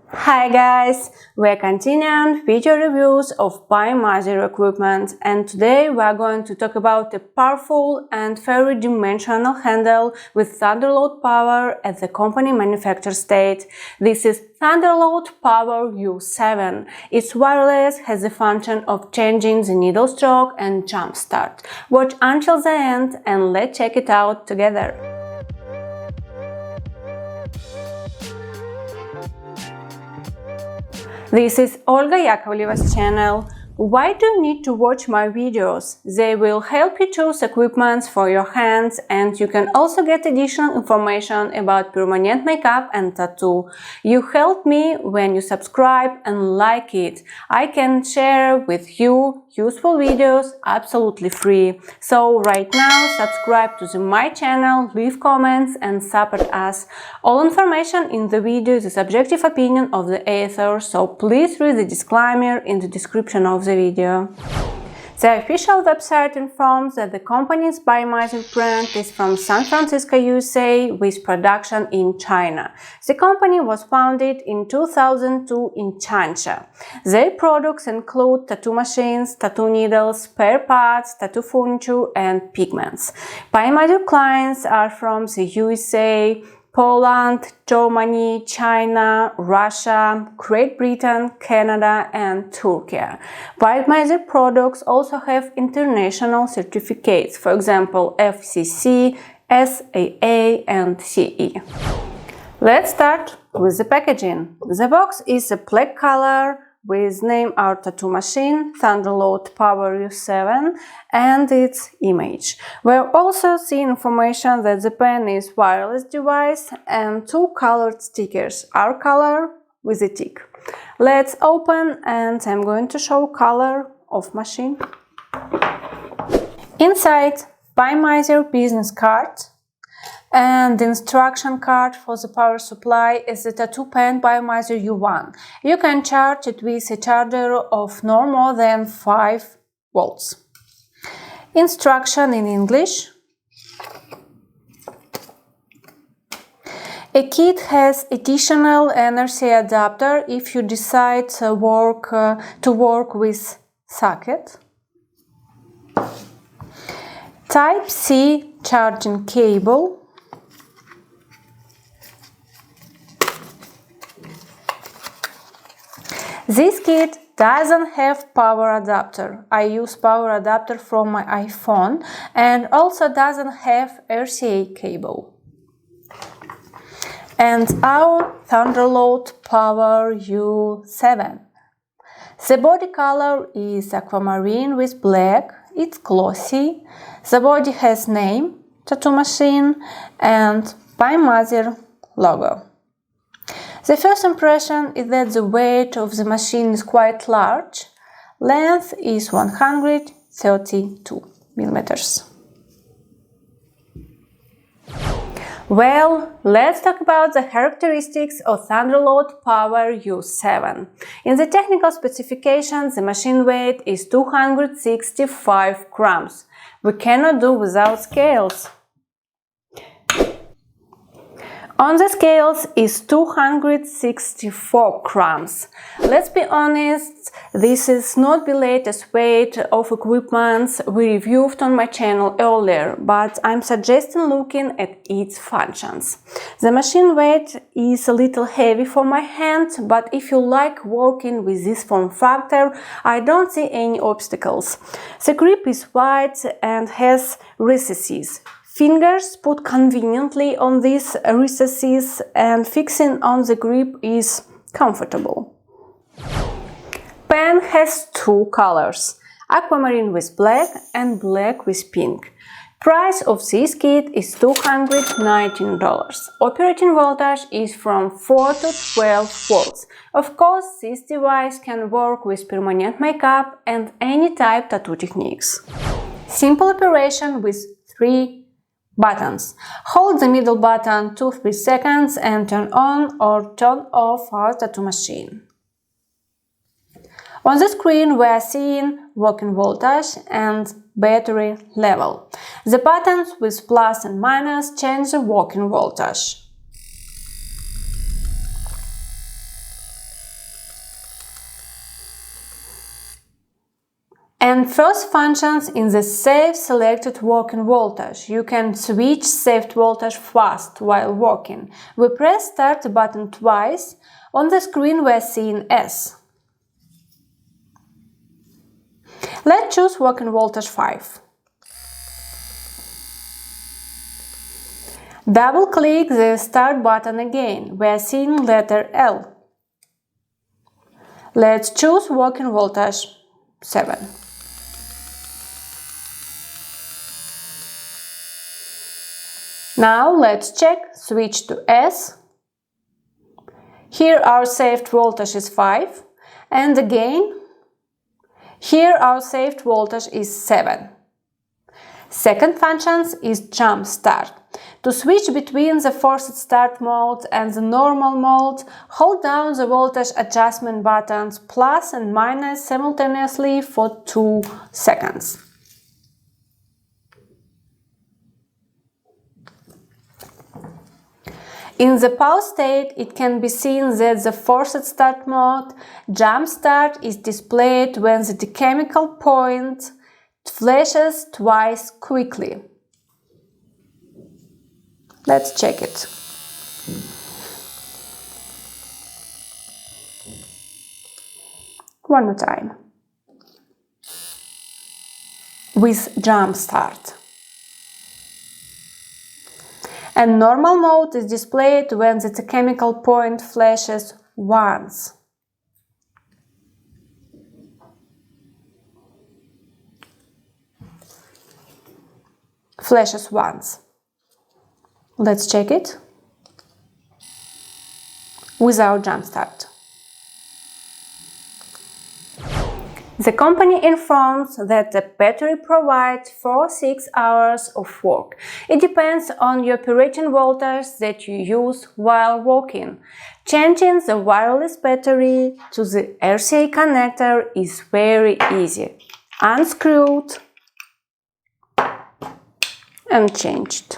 Hi guys! We're continuing video reviews of Biomaser equipment, and today we are going to talk about a powerful and very dimensional handle with Thunderlord power at the company manufacturer state. This is Thunderlord Power U7. It's wireless, has the function of changing the needle stroke and jump start. Watch until the end and let's check it out together. This is Olga Yakovleva's channel. Why do you need to watch my videos? They will help you choose equipment for your hands, and you can also get additional information about permanent makeup and tattoo. You help me when you subscribe and like it. I can share with you useful videos absolutely free. So right now subscribe to my channel, leave comments and support us. All information in the video is the subjective opinion of the author, so please read the disclaimer in the description of the video. The official website informs that the company's Biomaser brand is from San Francisco, USA, with production in China. The company was founded in 2002 in Changsha. Their products include tattoo machines, tattoo needles, spare parts, tattoo furniture, and pigments. Biomaser clients are from the USA, Poland, Germany, China, Russia, Great Britain, Canada, and Turkey. Biomaser products also have international certificates, for example, FCC, SAA, and CE. Let's start with the packaging. The box is a black color with name our tattoo machine, Thunderlord Power U7, and its image. We'll also see information that the pen is wireless device and two colored stickers, our color with a tick. Let's open and I'm going to show color of machine. Inside, Biomaser business card and the instruction card for the power supply is the tattoo pen Biomaser U1. You can charge it with a charger of no more than 5 volts. Instruction in English. A kit has additional NRC adapter if you decide to work with socket. Type-C charging cable. This kit doesn't have power adapter. I use power adapter from my iPhone, and also doesn't have RCA cable. And our Thunderlord Power U7. The body color is aquamarine with black. It's glossy. The body has name, tattoo machine, and Biomaser logo. The first impression is that the weight of the machine is quite large. Length is 132 millimeters. Well, let's talk about the characteristics of Thunderlord Power U7. In the technical specifications, the machine weight is 265 grams. We cannot do without scales. On the scales is 264 grams. Let's be honest, this is not the latest weight of equipment we reviewed on my channel earlier, but I'm suggesting looking at its functions. The machine weight is a little heavy for my hand, but if you like working with this form factor, I don't see any obstacles. The grip is wide and has recesses. Fingers put conveniently on these recesses and fixing on the grip is comfortable. Pen has two colors, aquamarine with black and black with pink. Price of this kit is $219. Operating voltage is from 4 to 12 volts. Of course, this device can work with permanent makeup and any type tattoo techniques. Simple operation with 3 buttons. Hold the middle button 2-3 seconds and turn on or turn off our tattoo machine. On the screen we are seeing working voltage and battery level. The buttons with plus and minus change the working voltage. And first functions in the Save Selected Working Voltage. You can switch saved voltage fast while working. We press Start button twice. On the screen we are seeing S. Let's choose working voltage 5. Double-click the Start button again. We are seeing letter L. Let's choose working voltage 7. Now let's check, switch to S. Here our saved voltage is 5, and again, here our saved voltage is 7. Second function is jump start. To switch between the forced start mode and the normal mode, hold down the voltage adjustment buttons plus and minus simultaneously for 2 seconds. In the pause state, it can be seen that the forced start mode, jump start, is displayed when the chemical point flashes twice quickly. Let's check it. One more time. With jump start. And normal mode is displayed when the chemical point flashes once. Flashes once. Let's check it without jump start. The company informs that the battery provides for 6 hours of work. It depends on your operating voltage that you use while working. Changing the wireless battery to the RCA connector is very easy. Unscrewed and changed.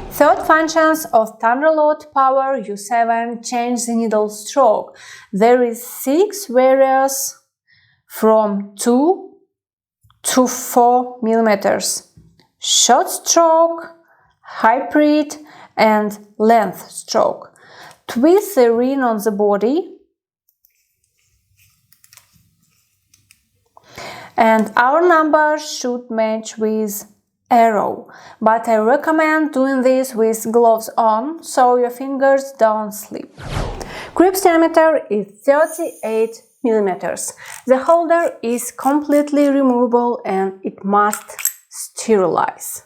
Third functions of Thunderlord Power U7 change the needle stroke. There is 6 various from 2 to 4 millimeters. Short stroke, hybrid and length stroke. Twist the ring on the body and our number should match with arrow, but I recommend doing this with gloves on, so your fingers don't slip. Grip diameter is 38 millimeters. The holder is completely removable and it must sterilize.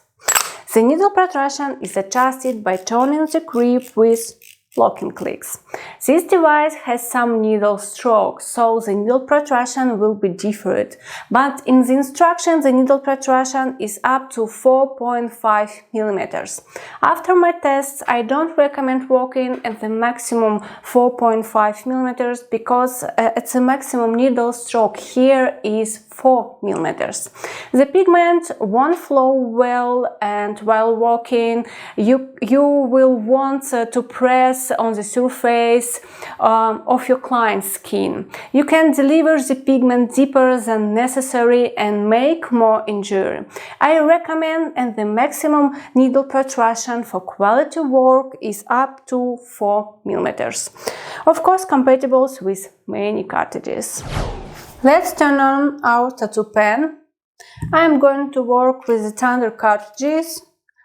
The needle protrusion is adjusted by turning the grip with locking clicks. This device has some needle strokes, so the needle protrusion will be different, but in the instructions the needle protrusion is up to 4.5 millimeters. After my tests, I don't recommend working at the maximum 4.5 millimeters because at the maximum needle stroke here is 4 millimeters. The pigment won't flow well, and while working you will want to press on the surface of your client's skin. You can deliver the pigment deeper than necessary and make more injury. I recommend and the maximum needle protrusion for quality work is up to 4 millimeters. Of course, compatible with many cartridges. Let's turn on our tattoo pen. I am going to work with the Thunder cartridges,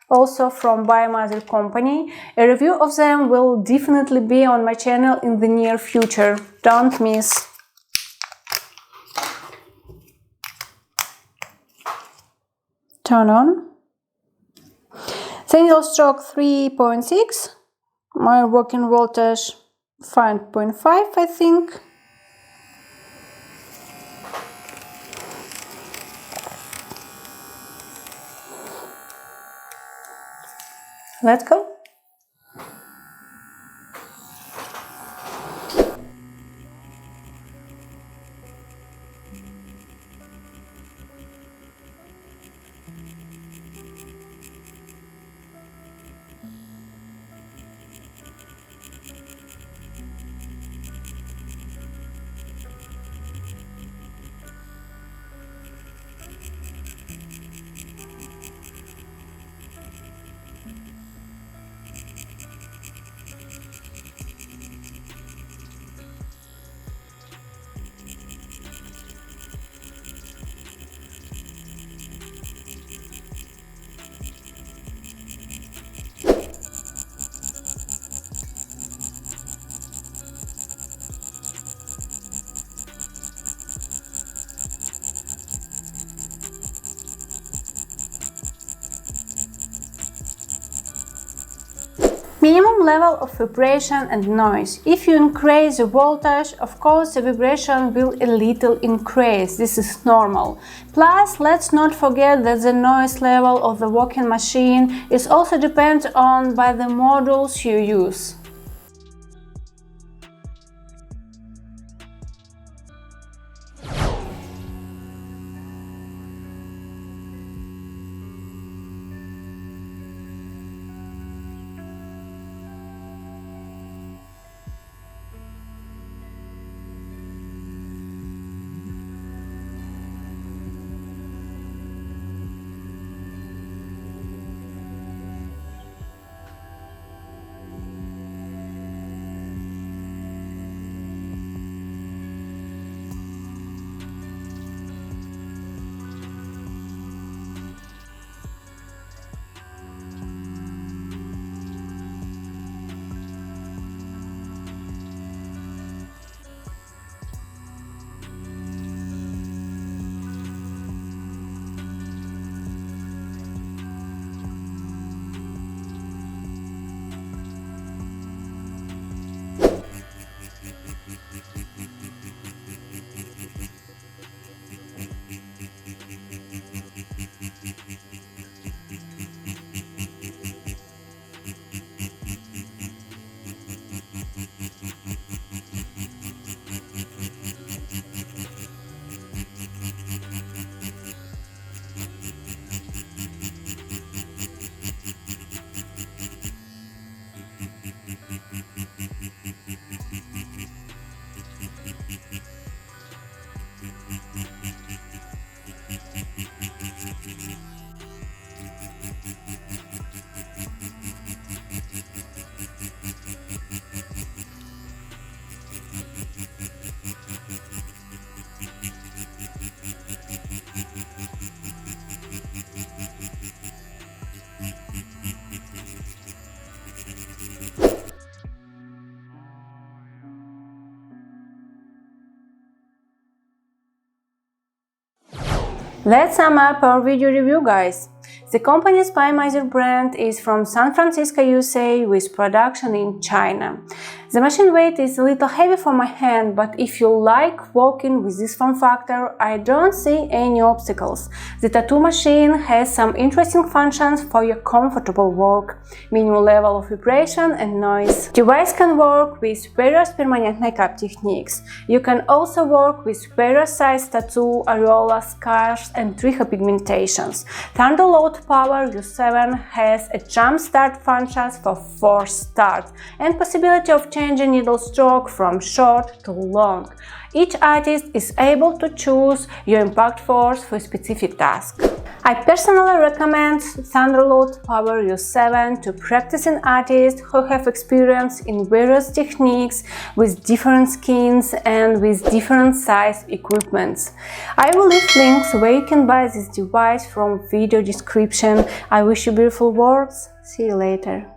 also from Biomaser company. A review of them will definitely be on my channel in the near future. Don't miss. Turn on. The needle stroke 3.6. My working voltage 5.5, I think. Let's go. Minimum level of vibration and noise. If you increase the voltage, of course the vibration will a little increase. This is normal. Plus, let's not forget that the noise level of the working machine is also depends on by the modules you use. Let's sum up our video review, guys. The company's Biomaser brand is from San Francisco, USA, with production in China. The machine weight is a little heavy for my hand, but if you like working with this form factor, I don't see any obstacles. The tattoo machine has some interesting functions for your comfortable work, minimum level of vibration and noise. Device can work with various permanent makeup techniques. You can also work with various size tattoo, areola, scars and trichopigmentations. pigmentations. Thunderlord Power U7 has a jump start function for force start and possibility of changing needle stroke from short to long. Each artist is able to choose your impact force for a specific task. I personally recommend Thunderlord Power U7 to practicing artists who have experience in various techniques with different skins and with different size equipments. I will leave links where you can buy this device from video description. I wish you beautiful works. See you later.